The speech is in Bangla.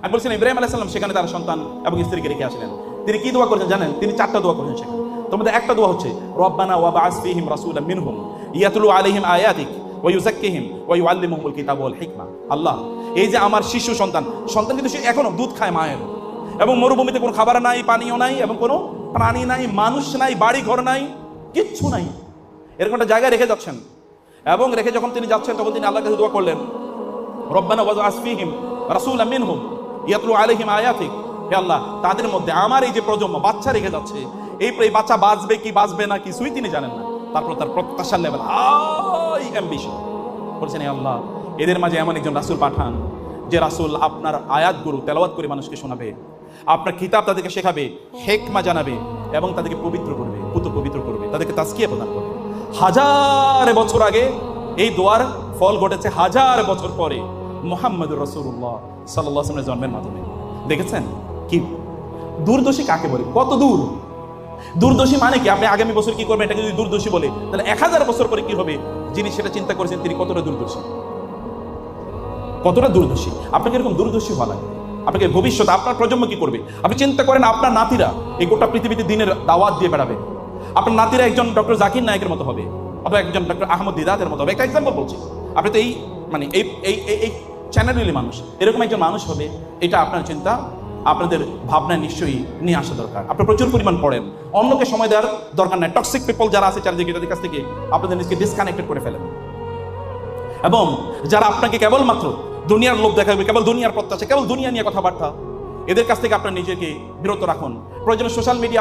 আমি বলছিলাম ইব্রাহিম আলাইহিস সালাম সেখানে তার সন্তান এবং স্ত্রীকে রেখে আসলেন। তিনি কি দোয়া করেছেন জানেন? তিনি 4টা দোয়া করেছেন সেখানে। তোমাদের একটা দোয়া হচ্ছে রব্বানা ওয়া বা'আস ফীহিম রাসূলাম মিনহুম ইয়াতলু আলাইহিম আয়াতিক ওয়া ইউযাক্কিহিম ওয়া ইউআল্লিমুহুমুল কিতাব ওয়াল হিকমা। আল্লাহ, এই যে আমার শিশু সন্তান কিন্তু সে এখনো দুধ খায় মায়ের, এবং মরুভূমিতে কোনো খাবার নাই, পানিও নাই, এবং কোনো প্রাণী নাই, মানুষ নাই, বাড়ি ঘর নাই, কিচ্ছু নাই, এরকম একটা জায়গায় রেখে যাচ্ছেন। এবং রেখে যখন তিনি যাচ্ছেন তখন তিনি আল্লাহর কাছে দোয়া করলেন রব্বানা ওয়া বা'আস ফীহিম রাসূলাম মিনহুম ইয়াতলু আলাইহিম আয়াতিক। হে আল্লাহ, তাদের মধ্যে আমার এই যে প্রজন্ম বাচ্চা রেখে যাচ্ছে, এই বাচ্চা বাঁচবে কি বাঁচবে না কিছুই তিনি জানেন না। তারপর তার প্রত্যাশার লেভেল হাই অ্যাম্বিশন। বলছেন হে আল্লাহ, এদের মাঝে এমন একজন রাসূল পাঠান যে রাসূল আপনার আয়াতগুলো তেলাওয়াত করে মানুষকে শোনাবে, আপনার কিতাব তাদেরকে শেখাবে, হিকমা জানাবে, এবং তাদেরকে পবিত্র করবে, পবিত্র করবে, তাদেরকে তাজকিয়া প্রদান করবে। হাজার বছর আগে এই দোয়ার ফল ঘটেছে, হাজার বছর পরে মুহাম্মদুর রাসূলুল্লাহ সাল্লাল্লাহু আলাইহি ওয়াসাল্লামের জন্মের মাধ্যমে। দেখেছেন কি দূরদর্শী কাকে বলে? কত দূর দূরদর্শী মানে কি? আপনি আগামী বছর কি করবেন এটাকে যদি দূরদর্শী বলে, তাহলে 1000 বছর পরে কি হবে যিনি সেটা চিন্তা করেছেন তিনি কতটা দূরদর্শী, কতটা দূরদর্শী। আপনাকে এরকম দূরদর্শী হওয়া লাগে। আপনাকে ভবিষ্যৎ আপনার প্রজন্ম কি করবে আপনি চিন্তা করেন। আপনার নাতিরা এই গোটা পৃথিবীতে দিনের দাওয়াত দিয়ে বেড়াবে, আপনার নাতিরা একজন ডক্টর জাকির নায়েকের মতো হবে, অথবা একজন ডক্টর আহমদ দিদাতের মতো হবে। একটা এক্সাম্পল বলছি, আপনি তো এই মানে এই এই এই চ্যানেলেরই মানুষ, এরকম একজন মানুষ হবে, এটা আপনার চিন্তা, আপনাদের ভাবনা নিশ্চয়ই নিয়ে আসা দরকার। আপনি প্রচুর পরিমাণ পড়েন, অন্যকে সময় দেওয়ার দরকার নাই। টক্সিক পিপল যারা আছে চারিদিকে, তাদের কাছ থেকে আপনাদের নিজেকে ডিসকানেক্টেড করে ফেলেন। এবং যারা আপনাকে কেবলমাত্র দুনিয়ার লোভ দেখাবে, কেবল দুনিয়ার প্রত্যাশা, কেবল দুনিয়া নিয়ে কথাবার্তা, এদের কাছ থেকে আপনার নিজেকে বিরত রাখুন। প্রয়োজনে সোশ্যাল মিডিয়া